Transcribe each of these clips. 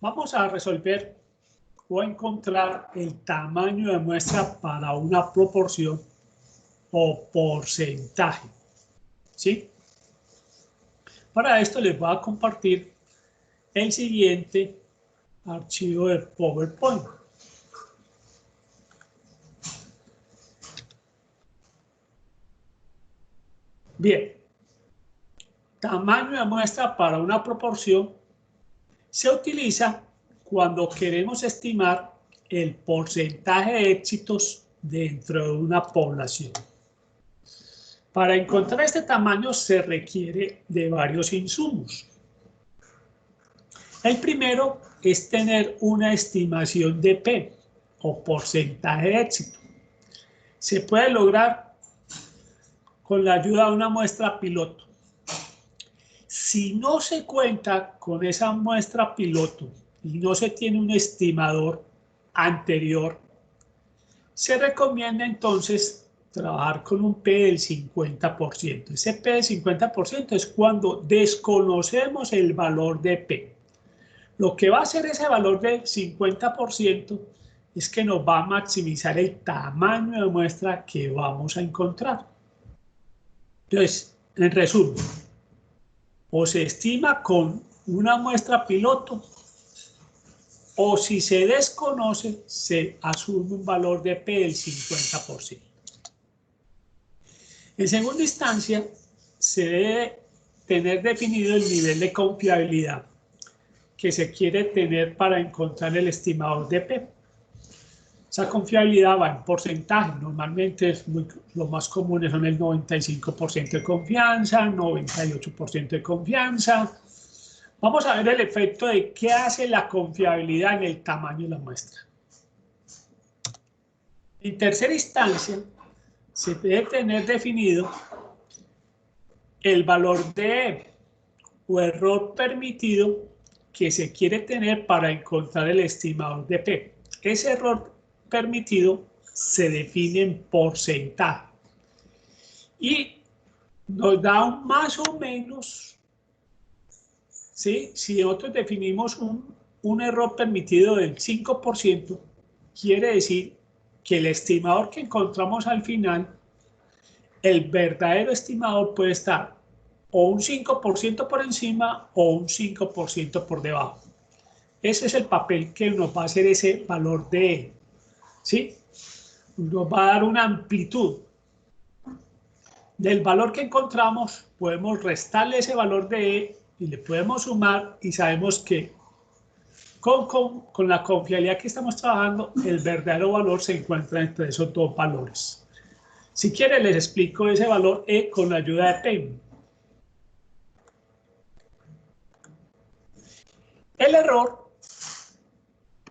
Vamos a resolver o encontrar el tamaño de muestra para una proporción o porcentaje, ¿sí? Para esto les voy a compartir el siguiente archivo de PowerPoint. Bien, tamaño de muestra para una proporción se utiliza cuando queremos estimar el porcentaje de éxitos dentro de una población. Para encontrar este tamaño se requiere de varios insumos. El primero es tener una estimación de P o porcentaje de éxito. Se puede lograr con la ayuda de una muestra piloto. Si no se cuenta con esa muestra piloto y no se tiene un estimador anterior, se recomienda entonces trabajar con un P del 50%. Ese P del 50% es cuando desconocemos el valor de P. Lo que va a hacer ese valor del 50% es que nos va a maximizar el tamaño de muestra que vamos a encontrar. Entonces, en resumen, o se estima con una muestra piloto, o si se desconoce, se asume un valor de P del 50%. En segunda instancia, se debe tener definido el nivel de confiabilidad que se quiere tener para encontrar el estimador de P. Esa confiabilidad va en porcentaje, normalmente lo más común son el 95% de confianza, 98% de confianza. Vamos a ver el efecto de qué hace la confiabilidad en el tamaño de la muestra. En tercera instancia, se debe tener definido el valor de E o error permitido que se quiere tener para encontrar el estimador de P. Ese error permitido se define en porcentaje y nos da un más o menos, ¿sí? Si nosotros definimos un error permitido del 5%, quiere decir que el estimador que encontramos al final, el verdadero estimador puede estar o un 5% por encima o un 5% por debajo. Ese es el papel que nos va a hacer ese valor de E, ¿sí? Nos va a dar una amplitud. Del valor que encontramos, podemos restarle ese valor de E y le podemos sumar y sabemos que con la confiabilidad que estamos trabajando, el verdadero valor se encuentra entre esos dos valores. Si quieren, les explico ese valor E con la ayuda de P. El error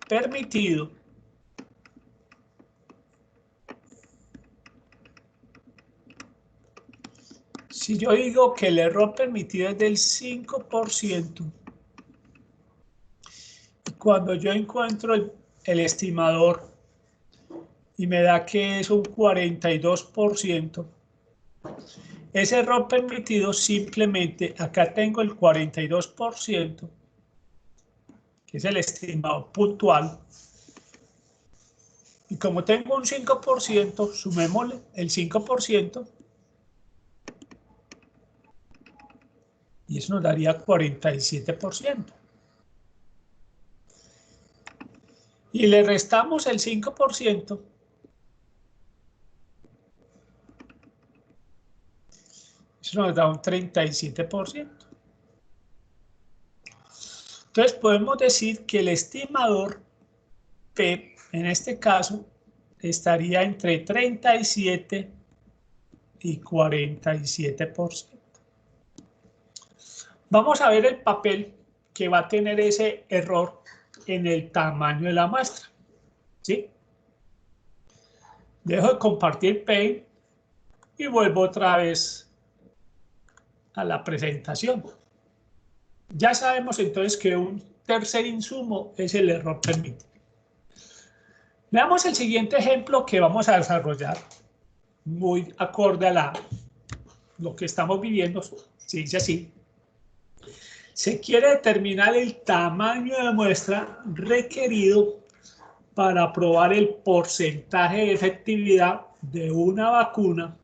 permitido si yo digo que el error permitido es del 5%, y cuando yo encuentro el estimador y me da que es un 42%, ese error permitido simplemente, acá tengo el 42%, que es el estimado puntual, y como tengo un 5%, sumémosle el 5%, y eso nos daría 47%. Y le restamos el 5%, eso nos da un 37%. Entonces podemos decir que el estimador P, en este caso, estaría entre 37 y 47%. Vamos a ver el papel que va a tener ese error en el tamaño de la muestra, ¿sí? Dejo de compartir Paint y vuelvo otra vez a la presentación. Ya sabemos entonces que un tercer insumo es el error permitido. Veamos el siguiente ejemplo que vamos a desarrollar, muy acorde a lo que estamos viviendo, se dice así. Se quiere determinar el tamaño de muestra requerido para probar el porcentaje de efectividad de una vacuna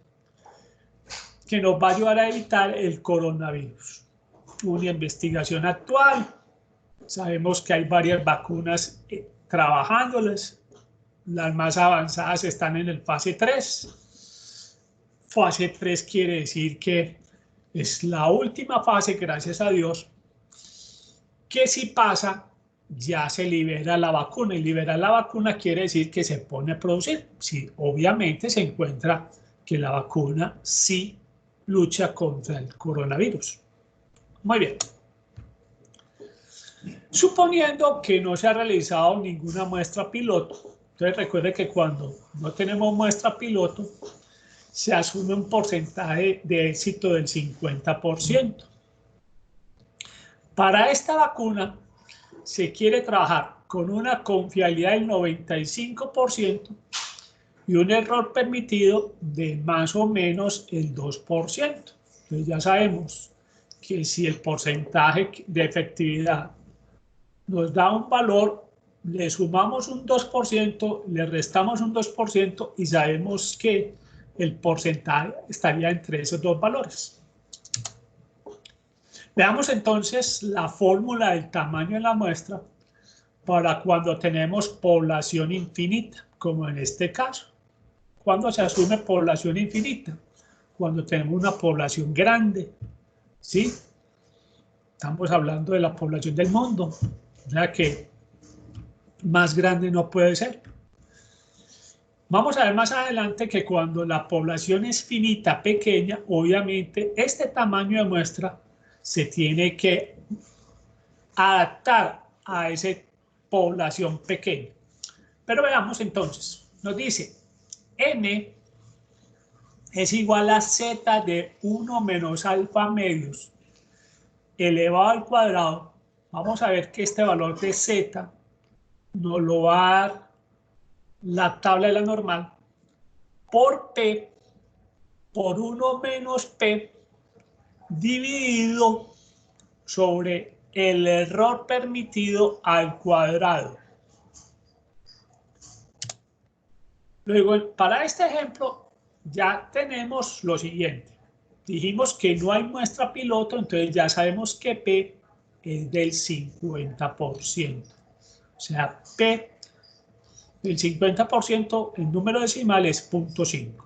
que nos va a ayudar a evitar el coronavirus. Una investigación actual. Sabemos que hay varias vacunas trabajándolas. Las más avanzadas están en el fase 3. Fase 3 quiere decir que es la última fase, gracias a Dios, que si pasa, ya se libera la vacuna. Y liberar la vacuna quiere decir que se pone a producir. Si obviamente se encuentra que la vacuna sí lucha contra el coronavirus. Muy bien. Suponiendo que no se ha realizado ninguna muestra piloto, entonces recuerde que cuando no tenemos muestra piloto, se asume un porcentaje de éxito del 50%. Para esta vacuna se quiere trabajar con una confiabilidad del 95% y un error permitido de más o menos el 2%. Entonces ya sabemos que si el porcentaje de efectividad nos da un valor, le sumamos un 2%, le restamos un 2% y sabemos que el porcentaje estaría entre esos dos valores. Veamos entonces la fórmula del tamaño de la muestra para cuando tenemos población infinita, como en este caso. ¿Cuándo se asume población infinita? Cuando tenemos una población grande, ¿sí? Estamos hablando de la población del mundo, o sea que más grande no puede ser. Vamos a ver más adelante que cuando la población es finita, pequeña, obviamente este tamaño de muestra se tiene que adaptar a esa población pequeña. Pero veamos entonces, nos dice n es igual a z de 1 menos alfa medios elevado al cuadrado. Vamos a ver que este valor de z nos lo va a dar la tabla de la normal por p por 1 menos p dividido sobre el error permitido al cuadrado. Luego, para este ejemplo, ya tenemos lo siguiente. Dijimos que no hay muestra piloto, entonces ya sabemos que P es del 50%. O sea, P del 50%, el número decimal es 0.5.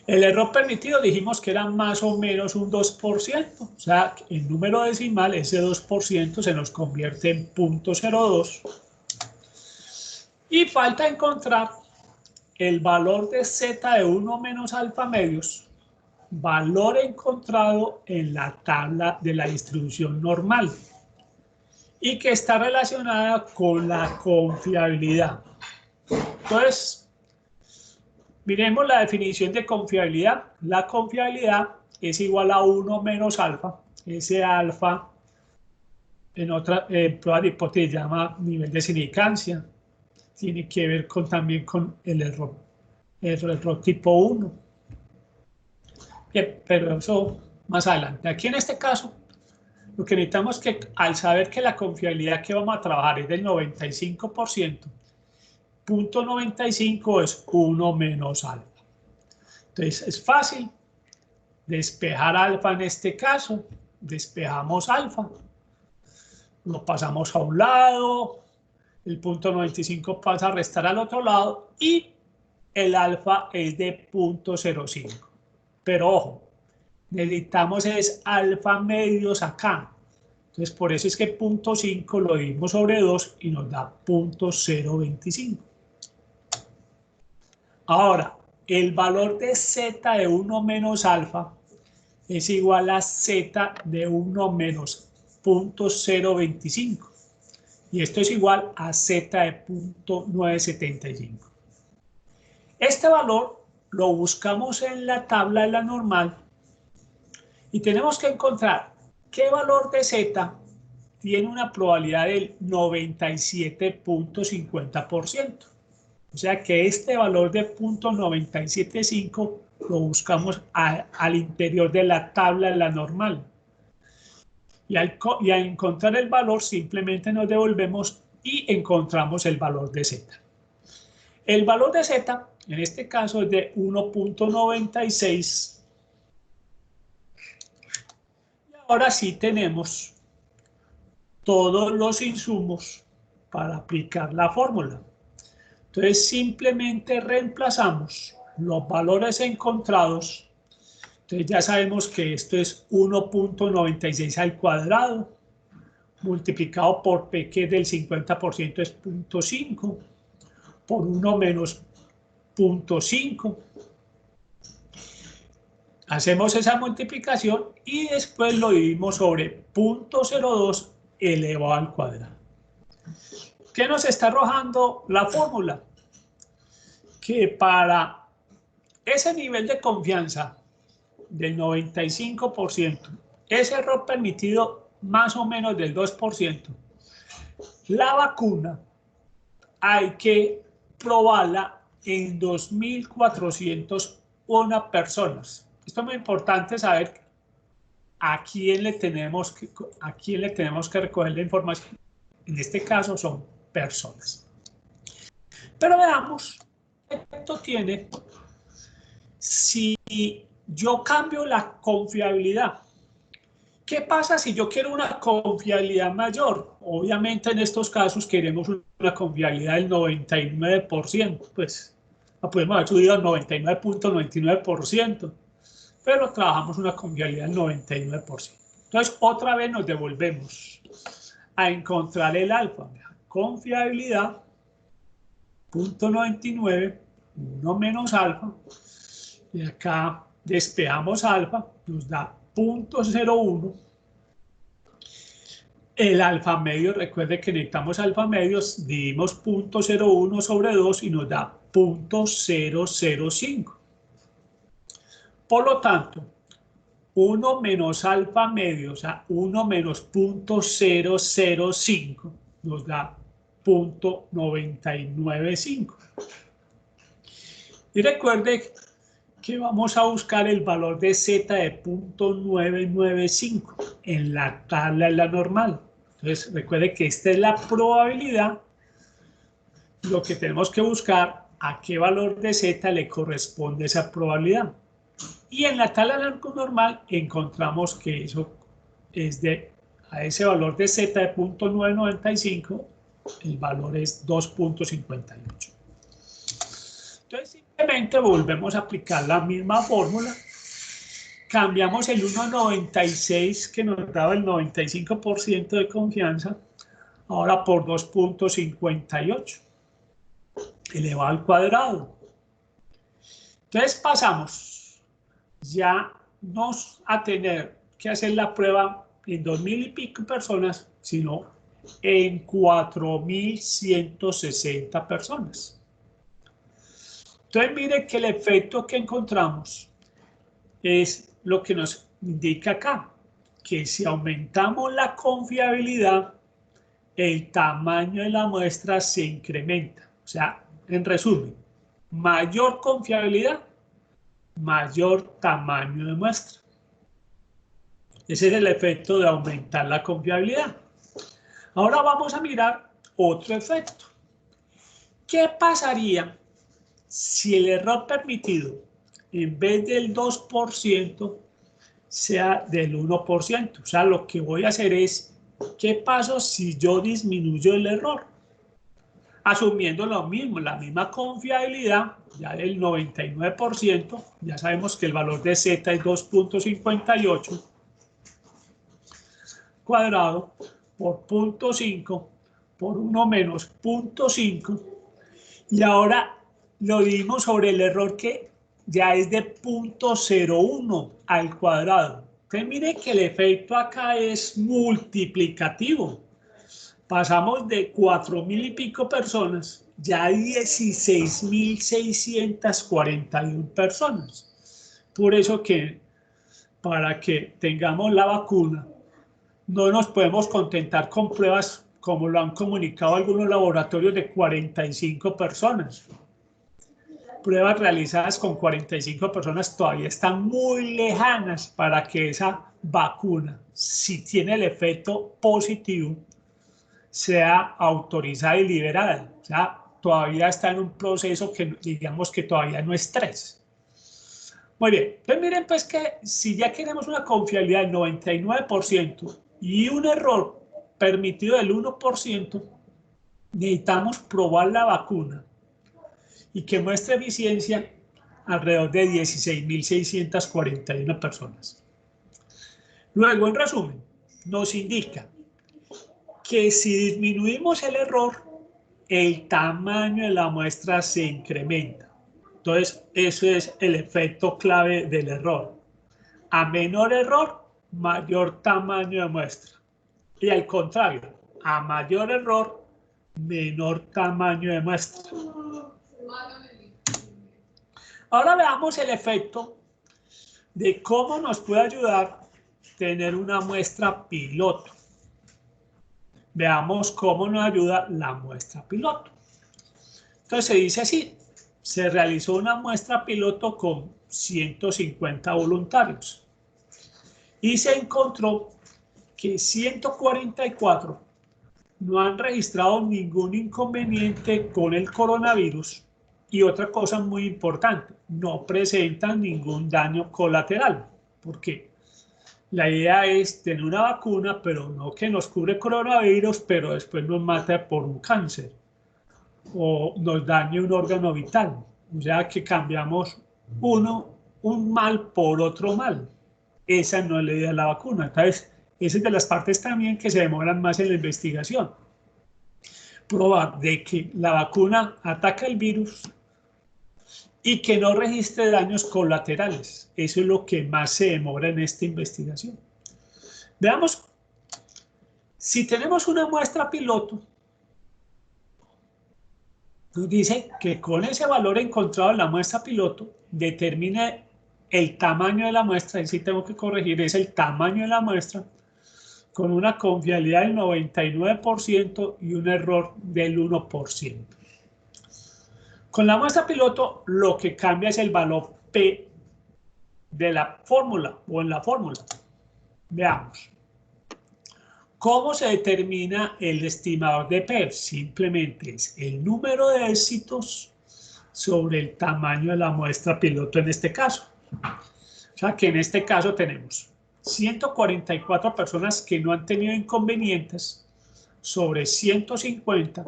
El error permitido dijimos que era más o menos un 2%. O sea, el número decimal, ese 2%, se nos convierte en 0.02. Y falta encontrar el valor de z de 1 menos alfa medios, valor encontrado en la tabla de la distribución normal y que está relacionada con la confiabilidad. Entonces, miremos la definición de confiabilidad. La confiabilidad es igual a 1 menos alfa. Ese alfa en otra prueba de hipótesis se llama nivel de significancia. Tiene que ver también con el error tipo 1. Bien, pero eso más adelante. Aquí en este caso, lo que necesitamos es que al saber que la confiabilidad que vamos a trabajar es del 95%, 0.95 es 1 menos alfa. Entonces es fácil despejar alfa en este caso. Despejamos alfa, lo pasamos a un lado, el 0.95 pasa a restar al otro lado y el alfa es de 0.05. Pero ojo, necesitamos es alfa medios acá. Entonces por eso es que 0.5 lo dividimos sobre 2 y nos da 0.025. Ahora, el valor de z de 1 menos alfa es igual a z de 1 menos 0.025. Y esto es igual a z de 0.975. Este valor lo buscamos en la tabla de la normal y tenemos que encontrar qué valor de z tiene una probabilidad del 97.50%. O sea que este valor de 0.975 lo buscamos al interior de la tabla de la normal. Y al encontrar el valor simplemente nos devolvemos y encontramos el valor de Z. El valor de Z, en este caso, es de 1.96. Y ahora sí tenemos todos los insumos para aplicar la fórmula. Entonces simplemente reemplazamos los valores encontrados. Entonces ya sabemos que esto es 1.96 al cuadrado, multiplicado por P, que es del 50%, es 0.5, por 1 menos 0.5. Hacemos esa multiplicación y después lo dividimos sobre 0.02 elevado al cuadrado. ¿Qué nos está arrojando la fórmula? Que para ese nivel de confianza del 95%, ese error permitido más o menos del 2%, la vacuna hay que probarla en 2.401 personas. Esto es muy importante saber a quién le tenemos que recoger la información. En este caso son personas. Pero veamos qué efecto tiene si yo cambio la confiabilidad. ¿Qué pasa si yo quiero una confiabilidad mayor? Obviamente en estos casos queremos una confiabilidad del 99%, pues la podemos haber subido al 99.99%, pero trabajamos una confiabilidad del 99%. Entonces otra vez nos devolvemos a encontrar el alfa. Confiabilidad, 0.99, 1 menos alfa, y acá despejamos alfa, nos da 0.01. El alfa medio, recuerde que necesitamos alfa medios, dividimos 0.01 sobre 2 y nos da 0.005. Por lo tanto, 1 menos alfa medio, o sea, 1 menos 0.005, nos da 0.995. Y recuerde que vamos a buscar el valor de Z de 0.995 en la tabla de la normal. Entonces, recuerde que esta es la probabilidad. Lo que tenemos que buscar, a qué valor de Z le corresponde esa probabilidad. Y en la tabla normal encontramos que eso es a ese valor de Z de 0.995, el valor es 2.58. Entonces simplemente volvemos a aplicar la misma fórmula, cambiamos el 1.96 que nos daba el 95% de confianza, ahora por 2.58 elevado al cuadrado. Entonces pasamos ya no a tener que hacer la prueba en 2.000 y pico personas, sino en 4.160 personas. Entonces mire que el efecto que encontramos es lo que nos indica acá, que si aumentamos la confiabilidad, el tamaño de la muestra se incrementa. O sea, en resumen, mayor confiabilidad, mayor tamaño de muestra. Ese es el efecto de aumentar la confiabilidad. Ahora vamos a mirar otro efecto. ¿Qué pasaría si el error permitido, en vez del 2%, sea del 1%? O sea, lo que voy a hacer es, ¿qué pasa si yo disminuyo el error? Asumiendo lo mismo, la misma confiabilidad, ya del 99%, ya sabemos que el valor de Z es 2.58 cuadrado por 0.5 por 1 menos 0.5, y ahora lo dividimos sobre el error que ya es de 0.01 al cuadrado. Entonces mire que el efecto acá es multiplicativo. Pasamos de 4.000 y pico personas ya a 16.641 personas. Por eso que para que tengamos la vacuna no nos podemos contentar con pruebas como lo han comunicado algunos laboratorios de 45 personas. Pruebas realizadas con 45 personas todavía están muy lejanas para que esa vacuna, si tiene el efecto positivo, sea autorizada y liberada. O sea, todavía está en un proceso que digamos que todavía no es 3. Muy bien, pues miren pues que si ya queremos una confiabilidad del 99% y un error permitido del 1%, necesitamos probar la vacuna y que muestre eficiencia alrededor de 16.641 personas. Luego, en resumen, nos indica que si disminuimos el error, el tamaño de la muestra se incrementa. Entonces, eso es el efecto clave del error. A menor error, mayor tamaño de muestra. Y al contrario, a mayor error, menor tamaño de muestra. Ahora veamos el efecto de cómo nos puede ayudar tener una muestra piloto. Veamos cómo nos ayuda la muestra piloto. Entonces se dice así, se realizó una muestra piloto con 150 voluntarios y se encontró que 144 no han registrado ningún inconveniente con el coronavirus y otra cosa muy importante, no presentan ningún daño colateral. ¿Por qué? La idea es tener una vacuna, pero no que nos cubre coronavirus, pero después nos mata por un cáncer o nos dañe un órgano vital. O sea que cambiamos un mal por otro mal. Esa no es la idea de la vacuna. Entonces, esa es de las partes también que se demoran más en la investigación. Probar de que la vacuna ataca el virus y que no registre daños colaterales. Eso es lo que más se demora en esta investigación. Veamos, si tenemos una muestra piloto, nos dice que con ese valor encontrado en la muestra piloto, determine el tamaño de la muestra, y si tengo que corregir, es el tamaño de la muestra, con una confiabilidad del 99% y un error del 1%. Con la muestra piloto, lo que cambia es el valor P de la fórmula o en la fórmula. Veamos. ¿Cómo se determina el estimador de P? Simplemente es el número de éxitos sobre el tamaño de la muestra piloto en este caso. O sea que en este caso tenemos 144 personas que no han tenido inconvenientes sobre 150,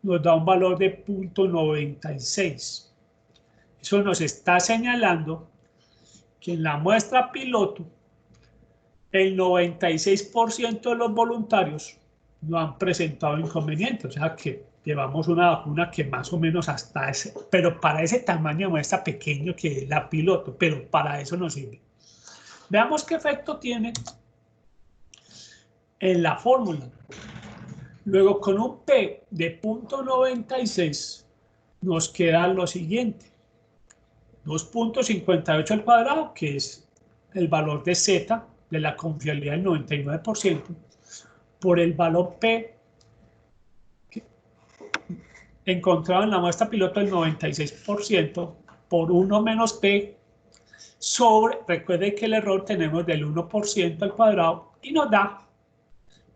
nos da un valor de 0.96. Eso nos está señalando que en la muestra piloto el 96% de los voluntarios no han presentado inconvenientes, o sea que llevamos una vacuna que más o menos hasta ese, pero para ese tamaño de muestra pequeño que es la piloto, pero para eso nos sirve. Veamos qué efecto tiene en la fórmula. Luego, con un P de 0.96 nos queda lo siguiente. 2.58 al cuadrado, que es el valor de Z, de la confiabilidad del 99%, por el valor P encontrado en la muestra piloto del 96%, por 1 menos P, sobre, recuerde que el error tenemos del 1% al cuadrado, y nos da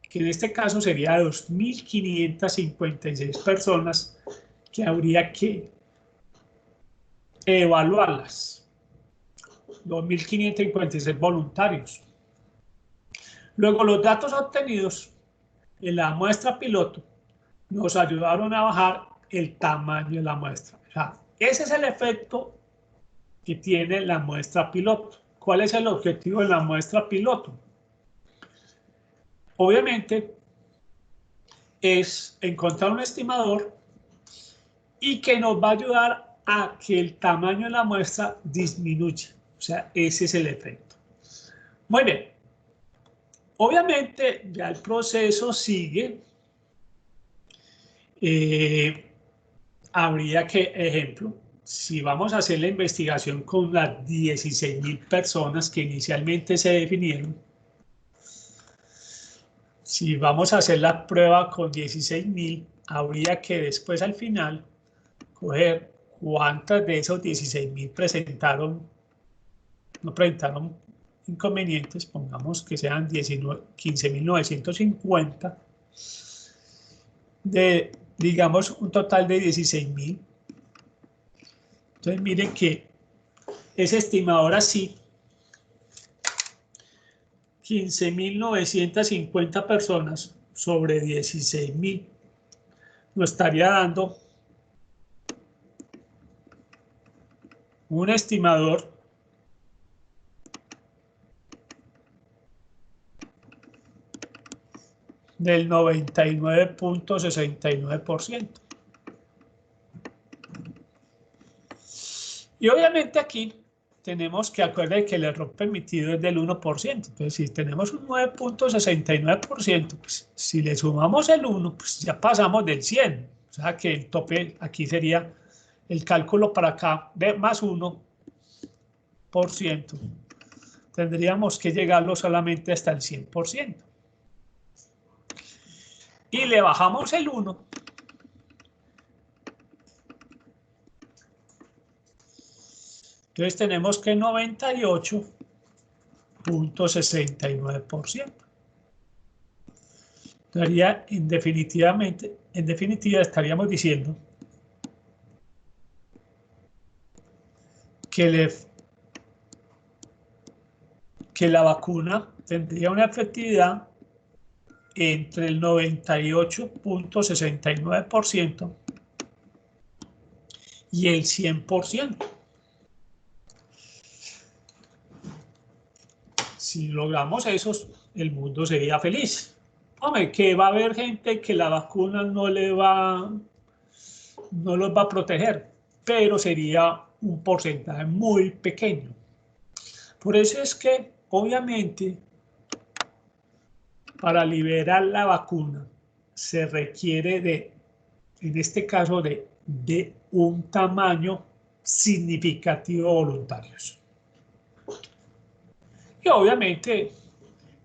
que en este caso sería 2.556 personas que habría que evaluarlas. 2.556 voluntarios. Luego, los datos obtenidos en la muestra piloto nos ayudaron a bajar el tamaño de la muestra. O sea, ese es el efecto que tiene la muestra piloto. ¿Cuál es el objetivo de la muestra piloto? Obviamente, es encontrar un estimador y que nos va a ayudar a que el tamaño de la muestra disminuya. O sea, ese es el efecto. Muy bien. Obviamente, ya el proceso sigue. Habría que, ejemplo, si vamos a hacer la investigación con las 16.000 personas que inicialmente se definieron, si vamos a hacer la prueba con 16.000, habría que después al final coger cuántas de esos 16.000 no presentaron inconvenientes, pongamos que sean 15.950, de, digamos, un total de 16.000. Entonces miren que ese estimador así, 15.950 personas sobre 16.000, nos estaría dando un estimador del 99.69%. Y obviamente aquí tenemos que acordar que el error permitido es del 1%. Entonces, si tenemos un 9.69%, pues si le sumamos el 1, pues ya pasamos del 100. O sea que el tope aquí sería el cálculo para acá de más 1%. Tendríamos que llegarlo solamente hasta el 100%. Y le bajamos el 1. Entonces tenemos que 98.69%. Daría en definitiva estaríamos diciendo que la vacuna tendría una efectividad entre el 98.69% y el 100%. Si logramos eso, el mundo sería feliz. Hombre, que va a haber gente que la vacuna no los va a proteger, pero sería un porcentaje muy pequeño. Por eso es que, obviamente, para liberar la vacuna se requiere en este caso, de un tamaño significativo de voluntarios. Y obviamente,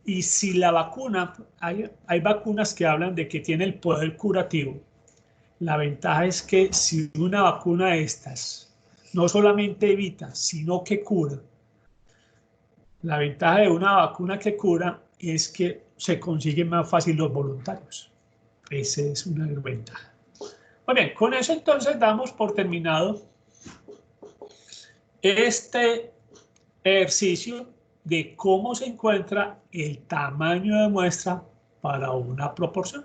y si la vacuna, hay vacunas que hablan de que tiene el poder curativo. La ventaja es que si una vacuna de estas no solamente evita, sino que cura, la ventaja de una vacuna que cura es que se consiguen más fácil los voluntarios. Esa es una ventaja. Muy bien, con eso entonces damos por terminado este ejercicio de cómo se encuentra el tamaño de muestra para una proporción.